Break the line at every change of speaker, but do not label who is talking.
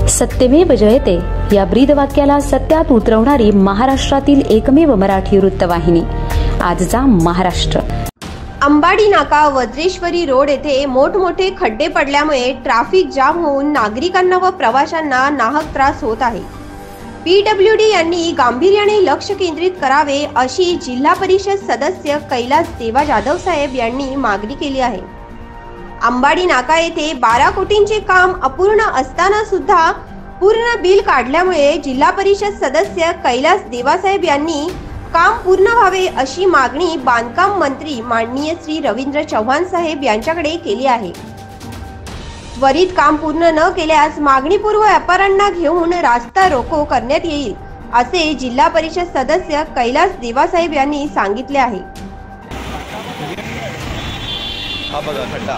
सत्यमेव जयते या ब्रीदवाक्याला सत्यात उतरवणारी महाराष्ट्रातील एकमेव मराठी वृत्तवाहिनी आजचा महाराष्ट्र।
अंबाडी नाका वज्रेश्वरी रोड येथे मोठमोठे खड्डे पडल्यामुळे ट्रॅफिक जाम होऊन नागरिकांना व प्रवाशांना नाहक त्रास होत आहे। पीडब्ल्यूडी यांनी गांभीर्याने लक्ष केंद्रित करावे अशी जिल्हा परिषद सदस्य कैलास देवा जाधव साहेब यांनी मागणी केली आहे। अंबाडी नाका येथे 12 कोटींचे काम अपूर्ण असताना सुद्धा पूर्ण बिल काढल्यामुळे जिल्हा परिषद सदस्य कैलास देवासाहेब यांनी काम पूर्ण व्हावे अशी मागणी बांधकाम मंत्री माननीय श्री रवींद्र चव्हाण साहेब यांच्याकडे केली आहे। त्वरित काम पूर्ण न केल्यास मागणीपूर्व व्यापाऱ्यांना घेऊन रास्ता रोको करण्यात येईल असे जिल्हा परिषद सदस्य कैलास देवासाहेब यांनी सांगितले आहे।
हा बघा खड्डा